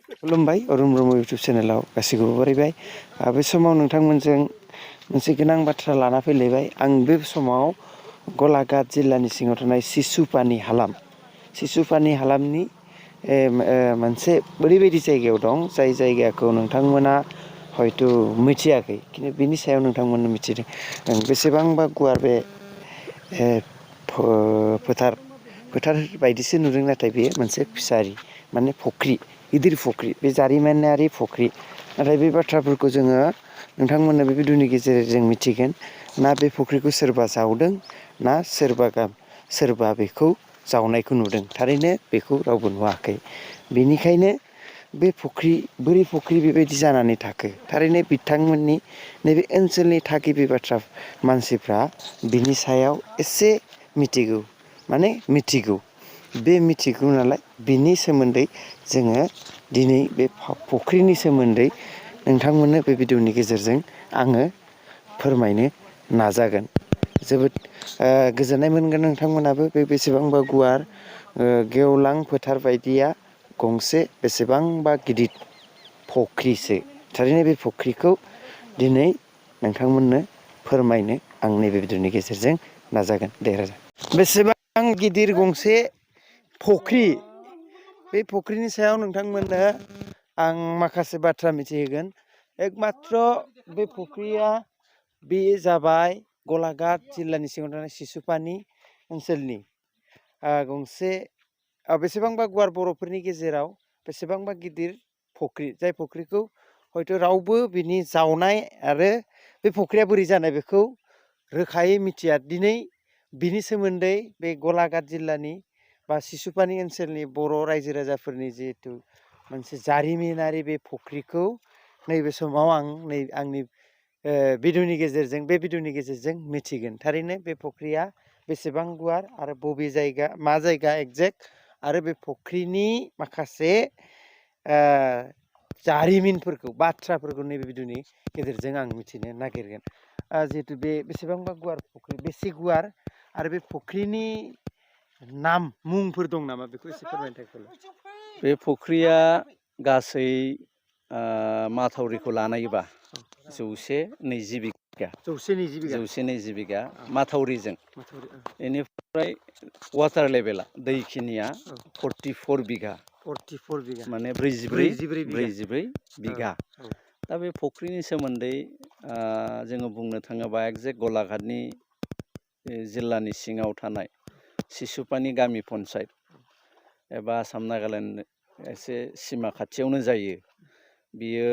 खुलुमबाय अरुण ब्रह्म इउटुब चेनेलाव गासैखौबो बरायबाय। बे समाव नोंथांमोनजों मोनसे गोनां बाथ्रा लाना फैलायबाय। आं बे समाव गलाघाट जिल्लानि सिङाव थानाय सिसुपानि हालामनि मोनसे ओरैबायदि जायगायाव दं जाय जायगाखौ नोंथांमोना हयथ' मिथियाखै खिन्थु बिनि सायाव नोंथांमोना मिथिदों। बेसेबांबा गुवार बे फोथार बायदिसो नुदों, नाथाय बेयो मोनसे फिसारि माने फुख्रि, गिदिर फुख्रि, बे जारिमिनारि फुख्रि। नाथाय बे बाथ्राफोरखौ जोङो नोंथांमोननो बे भिडिअनि गेजेरजों मिथिगोन ना बे फुख्रिखौ सोरबा जावदों ना सोरबा बेखौ जावनायखौ नुदों। थारैनो बेखौ रावबो नुवाखै। बेनिखायनो बे बोरै फुख्रि बेबायदि जानानै थाखो, थारैनो बिथांमोननि नैबे ओनसोलनि थागिबि मानसिफ्रा बिनि सायाव एसे मिथिगौ। बे मिथिगौ नालाय बिनि सोमोन्दै जोङो दिनै बे फुख्रिनि सोमोन्दै नोंथांमोननो बे भिडिअनि गेजेरजों आङो फोरमायनो नाजागोन। जोबोद गोजोननाय मोनगोन नोंथांमोनाबो। बे बेसेबांबा गुवार गेवलां फोथार बायदिया गंसे बेसेबांबा गिदिर फुख्रिसो। थारैनो बे फुख्रिखौ दिनै नोंथांमोननो फोरमायनो आं नैबे भिडिअनि गेजेरजों नाजागोन। दे राजा, बेसेबां गिदिर गंसे फुख्रि, बे फुख्रिनि सायाव नोंथांमोननो आं माखासे बाथ्रा मिथिहोगोन। एकमात्र बे फुख्रिया बे जाबाय गलाघाट जिल्लानि सिङाव थानाय सिसुपानि ओनसोलनि गंसे बेसेबांबा गुवार बर'फोरनि गेजेराव बेसेबांबा गिदिर फुख्रि, जाय फुख्रिखौ हयथ' रावबो बिनि जावनाय आरो बे फुख्रिया बोरै जानाय बेखौ रोखायै मिथिया। दिनै बिनि सोमोन्दै बे गलाघाट जिल्लानि बा सिसुपानि ओनसोलनि बर' रायजो राजाफोरनि जिहेथु मोनसे जारिमिनारि बे फुख्रिखौ नैबे समाव आं आंनि भिडिअनि गेजेरजों मिथिगोन। थारैनो बे फुख्रिया बेसेबां गुवार आरो बबे जायगा, मा जायगा एक्जेक्ट, आरो बे फुख्रिनि माखासे जारिमिनफोरखौ, बाथ्राफोरखौ नैबे भिडिअनि गेजेरजों आं मिथिनो नागिरगोन। जिहेतु बे बेसेबांबा गुवार फुख्रि, बेसे गुवार आरो बे फुख्रिनि मुंफोर दं नामा बेखौ एसे फोरमायनो थाखाय। बे फुख्रिया गासै माथावरिखौ लानायोबा 120 बिगा। 120 बिगा माथावरिजों। बेनिफ्राय वाटार लेभेला, दैखिनिया 44 बिगा। माने 44 बिगा। दा बे फुख्रिनि सोमोन्दै जोङो बुंनो थाङोबा एक्जेक्ट गलाघाटनि जिल्लानि सिङाव थानाय सिसुपानि गामि पन्सायत एबा आसाम नागालेण्ड एसे सिमा खाथियावनो जायो। बियो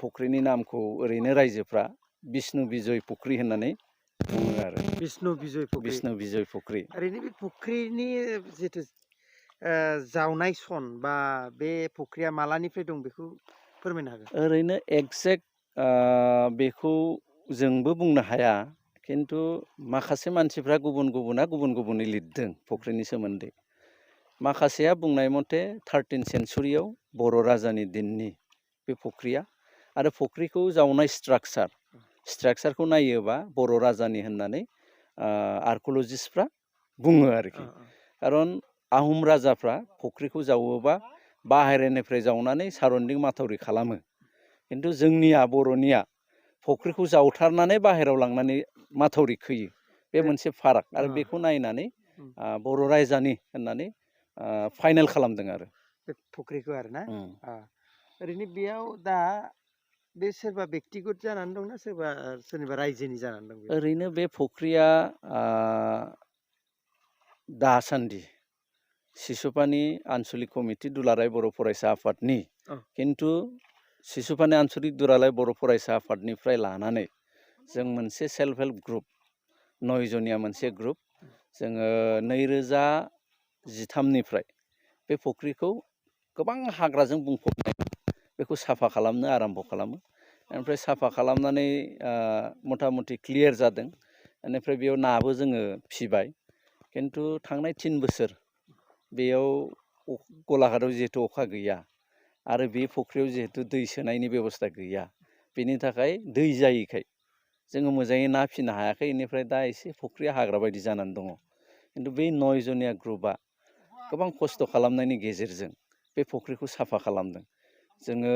फुख्रिनि नामखौ ओरैनो रायजोफ्रा बिष्णु बिजय फुख्रि होननानै बुङो आरो। बिष्णु बिजय फुख्रि। ओरैनो बे फुख्रिनि जिथु जावनाय सन बा बे फुख्रिया मालानिफ्राय दं बेखौ फोरमायनो हागोन? ओरैनो एक्जेक्ट बेखौ जोंबो बुंनो हाया, खिन्थु माखासे मानसिफ्रा गुबुना गुबुनै लिरदों फुख्रिनि सोमोन्दै। माखासेया बुंनाय मथे 13 सेन्सुरियाव बर' राजानि दिननि बे फुख्रिया, आरो फुख्रिखौ जावनाय स्ट्राक्सारखौ नायोबा बर' राजानि होननानै आर्किअलजिस्टफ्रा बुङो आरोखि। खारन आहम राजाफ्रा फुख्रिखौ जावोबा बाहेरानिफ्राय जावनानै सारन्दिं माथावरि खालामो, खिन्थु जोंनिया बर'निया फुख्रिखौ जावथारनानै बाहेरायाव लांनानै माथावरि खोयो। बे मोनसे फाराग, आरो बेखौ नायनानै बर' राजानि होननानै फाइनेल खालामदों आरो बे फुख्रिखौ आरो ना। ओरैनो बेयाव दा बे सोरबा बेक्तिगत जानानै दंना सोरनिबा रायजोनि जानानै दं? ओरैनो बे फुख्रिया दासान्दि सिसुपानि आन्सलिक कमिटि दुलाराय बर' फरायसा आफादनि, खिन्थु सिसुपानि आन्सलिक दुलाराय बर' फरायसा आफादनिफ्राय लानानै जों मोनसे सेल्फ हेल्प ग्रुप, 9 जनिया मोनसे ग्रुप, जोङो 2013निफ्राय बे फुख्रिखौ गोबां हाग्राजों बुंफबनाय, बेखौ साफा खालामनो आराम्भ खालामो। ओमफ्राय साफा खालामनानै मथा मथि क्लियार जादों। बेनिफ्राय बेयाव नाबो जोङो फिबाय, खिन्थु थांनाय 3 बोसोर बेयाव गलाघाटआव जिहेथु अखा गैया, आरो बे फुख्रियाव जिहेथु दै सोनायनि बेबस्था गैया, बेनि थाखाय दै जायैखाय जोङो मोजाङै ना फिसिनो हायाखै। बेनिफ्राय दा एसे फुख्रिया हाग्रा बायदि जानानै दङ। खिन्थु बै 9 जनिया ग्रुपआ गोबां खस्थ' खालामनायनि गेजेरजों बे फुख्रिखौ साफा खालामदों। जोङो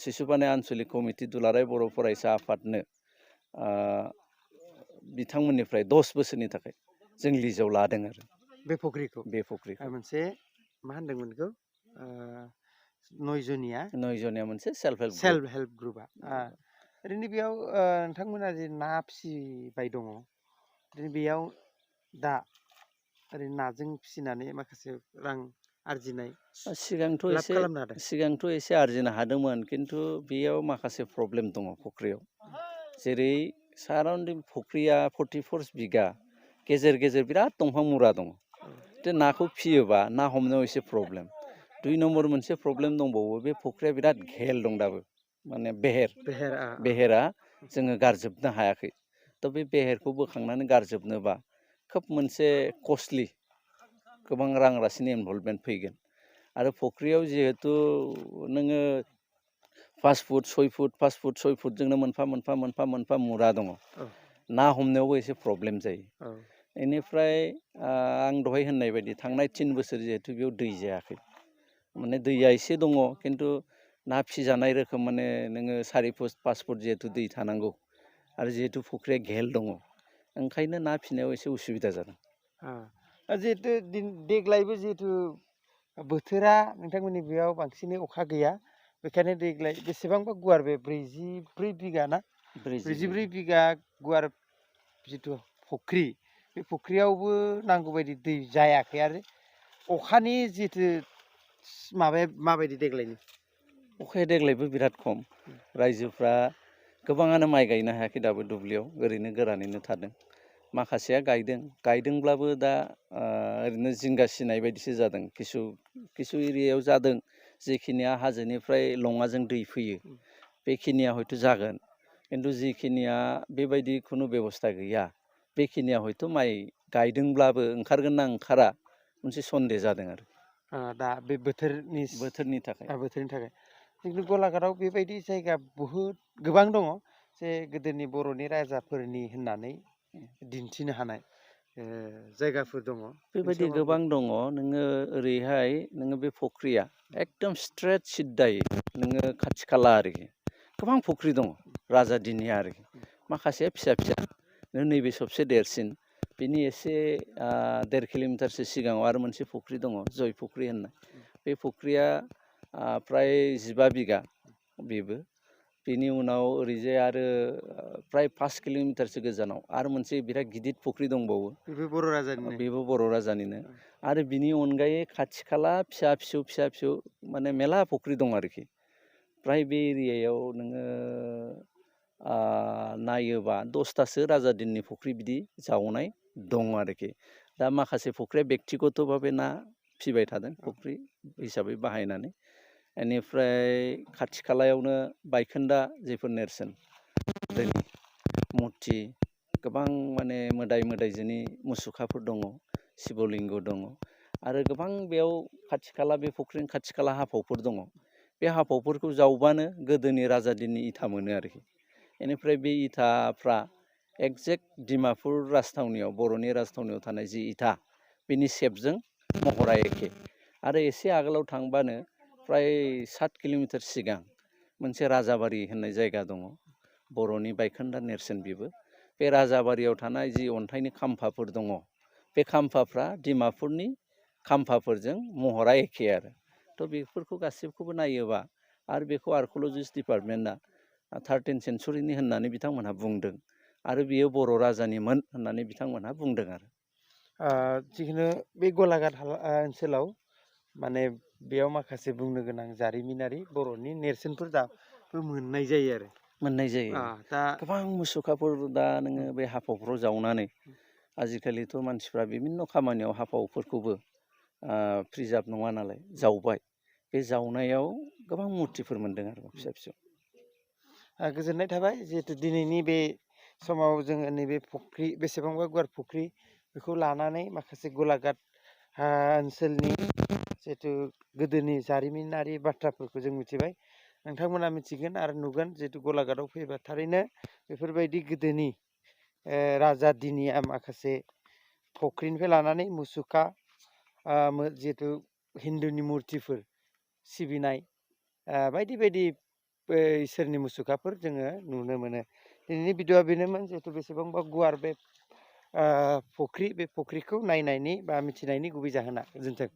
सिसुपाने आनसलिक कमिटि दुलाराय बर' फरायसा आफादनो बिथांमोननिफ्राय 10 बोसोरनि थाखाय जों लिजाव लादों आरो बे फुख्रिखौ बे फुख्रिखौ मोनसे मा होनदोंमोन बेखौ नयजनिया मोनसे सेल्फ हेल्प ग्रुपआ ओरैनो बेयाव नोंथांमोना जे ना फिसिबाय दङ ओरैनो बेयाव दा ओरैनो नाजों फिसिनानै माखासे रां आरजिनाय लाब खालामनो हादों। सिगांथ' एसे आरजिनो हादोंमोन, खिन्थु बेयाव माखासे प्रब्लेम दङ फुख्रियाव। जेरै साराउन्डिं फुख्रिया 44 बिगा, गेजेर गेजेर बिराद दंफां मुरा दङ। बे नाखौ फियोबा ना हमनायाव एसे प्रब्लेम। 2 नम्बर मोनसे प्रब्लेम दंबावो, बे फुख्रिया बिराद घेल दं दाबो, माने बेहेरा जोङो गारजोबनो हायाखै। थ' बे बेहेरखौ बोखांनानै गारजोबनोबा खोब मोनसे कस्टलि, गोबां रां रासिनि इनभल्भमेन्ट फैगोन। आरो फुख्रियाव जिहेतु नोङो 5 फुट 6 फुट 5 फुट 6 फुटजोंनो मोनफा मुरा दङ। ना हमनायावबो एसे प्रब्लेम जायो। बेनिफ्राय आं दहाय होननाय बायदि थांनाय 3 बोसोर जिहेतु बेयाव दै जायाखै, माने दैया एसे दङ, खिन्थु ना फिजानाय रोखोम माने नोङो 4 फुट 5 फुट जिहेतु दै थानांगौ, आरो जिहेतु फुख्रिया घेल दङ, ओंखायनो ना फिनायाव एसे उसुबिदा जादों। जिहेतु देग्लायबो जिहेतु बोथोरा नोंथांमोननि बेयाव बांसिनै अखा गैया, बेखायनो देग्लाय बेसेबांबा गुवार बे 44 बिगा ना 44 बिगा गुवार जिथु फुख्रि, बे फुख्रियावबो नांगौ बायदि दै जायाखै। आरो अखानि जिथु माबाया माबायदि देग्लायनि? अखाया देग्लायबो बिराद खम। रायजोफ्रा गोबाङानो माइ गायनो हायाखै दाबो, दुब्लियाव ओरैनो गोरानैनो थादों। माखासेया गायदोंब्लाबो दा ओरैनो जिंगासिनाय बायदिसो जादों। किसु एरियायाव जादों, जेखिनिया हाजोनिफ्राय लङाजों दै फैयो बेखिनिया हयथ' जागोन, खिन्थु जिखिनिया बेबायदि खुनु बेबस्था गैया, बेखिनिया हयथ' माइ गायदोंब्लाबो ओंखारगोन ना ओंखारा मोनसे सन्देह जादों आरो दा बे बोथोरनि थाखाय। जोंनि गलाघाटआव बेबायदि जायगा बहुद गोबां दङ, जे गोदोनि बर'नि राजाफोरनि होननानै दिन्थिनो हानाय जायगाफोर दङ। बेबायदि गोबां दङ। नोङो ओरैहाय नोङो बे फुख्रिया एकदम स्ट्रेट सिद्दायै नोङो खाथि खाला आरोखि गोबां फुख्रि दङ राजा दिनिया आरोखि, माखासे फिसा फिसा। नैबे सबसे देरसिन, बिनि एसे 1.5 किल'मिटारसो सिगाङाव आरो मोनसे फुख्रि दङ, जय फुख्रि होननाय। बे फुख्रिया प्राय 15 बिगा बेबो। बेनि उनाव ओरैजाय आरो प्राय 5 किल'मिटारसो गोजानाव आरो मोनसे बिराद गिदिर फुख्रि दंबावो, बेबो बर' राजानिनो। आरो बिनि अनगायै खाथि खाला फिसा फिसौ माने मेला फुख्रि दं आरोखि। प्राय बे एरियायाव नोङो नायोबा 10थासो राजा दिननि फुख्रि बिदि जावनाय दं आरोखि। दा माखासे फुख्रिया बेक्तिगत भाबे ना फिबाय थादों, फुख्रि हिसाबै बाहायनानै। बेनिफ्राय खाथि खालायावनो बायखोन्दा जेफोर नेरसोन, गोदोनि मुर्ति, गोबां माने मोदाय मोदायजोनि मुसुखाफोर दङ, शिबलिंग दङ, आरो गोबां बेयाव खाथि खाला बे फुख्रिनि खाथि खाला हाफावफोर दङ। बे हाफावफोरखौ जावबानो गोदोनि राजा दिननि इथा मोनो आरोखि। बेनिफ्राय बे इथाफ्रा एक्जेक्ट डिमापुर राजथावनियाव, बर'नि राजथावनियाव थानाय जि इथा, बेनि सेपजों महरा एखे। आरो एसे आगोलाव थांबानो प्राय 7 किल'मिटार सिगां मोनसे राजाबारि होननाय जायगा दङ, बर'नि बायखोन्दा नेरसोन बेबो। बे राजाबारियाव थानाय जि अन्थाइनि खाम्फाफोर दङ, बे खाम्फाफ्रा डिमापुरनि खाम्फाफोरजों महरा एखे आरो। थ' बेफोरखौ गासिबखौबो नायोबा, आरो बेखौ आर्किअलजिस्ट डिपार्टमेन्टआ 13 सेन्सुरिनि होननानै बिथांमोनहा बुंदों, आरो बियो बर' राजानिमोन होननानै बिथांमोनहा बुंदों आरो। जिखुनु बे गलाघाट ओनसोलाव माने बेयाव माखासे बुंनो गोनां जारिमिनारि बर'नि नेरसोनफोर दाबो मोननाय जायो आरो। दा गोबां मुसुखाफोर दा नोङो बे हाफावफ्राव जावनानै, आजिखालिथ' मानसिफ्रा बिभिन्न खामानियाव हाफावफोरखौबो प्रिजार्भ नङा नालाय जावबाय। बे जावनायाव गोबां मुर्तिफोर मोनदों आरो फिसा फिसौ। गोजोननाय थाबाय, जिहेतु दिनैनि बे समाव जोङो नैबे फुख्रि, बेसेबांबा गुवार फुख्रि, बेखौ लानानै माखासे गलाघाट ओनसोलनि जिहेतु गोदोनि जारिमिनारि बाथ्राफोरखौ जों मिथिबाय। नोंथांमोना मिथिगोन आरो नुगोन, जिहेतु गलाघाटआव फैबा थारैनो बेफोरबायदि गोदोनि राजा दिनिया माखासे फुख्रिनिफ्राय लानानै मुसुखा, जिहेतु हिन्दुनि मुर्तिफोर, सिबिनाय बायदि बायदि इसोरनि मुसुखाफोर जोङो नुनो मोनो। दिनैनि भिडिअ'आ बेनोमोन जिहेथु बेसेबांबा गुवार बे फुख्रि बे फुख्रिखौ नायनायनि बा मिथिनायनि गुबै जाहोना गोजोन्थों।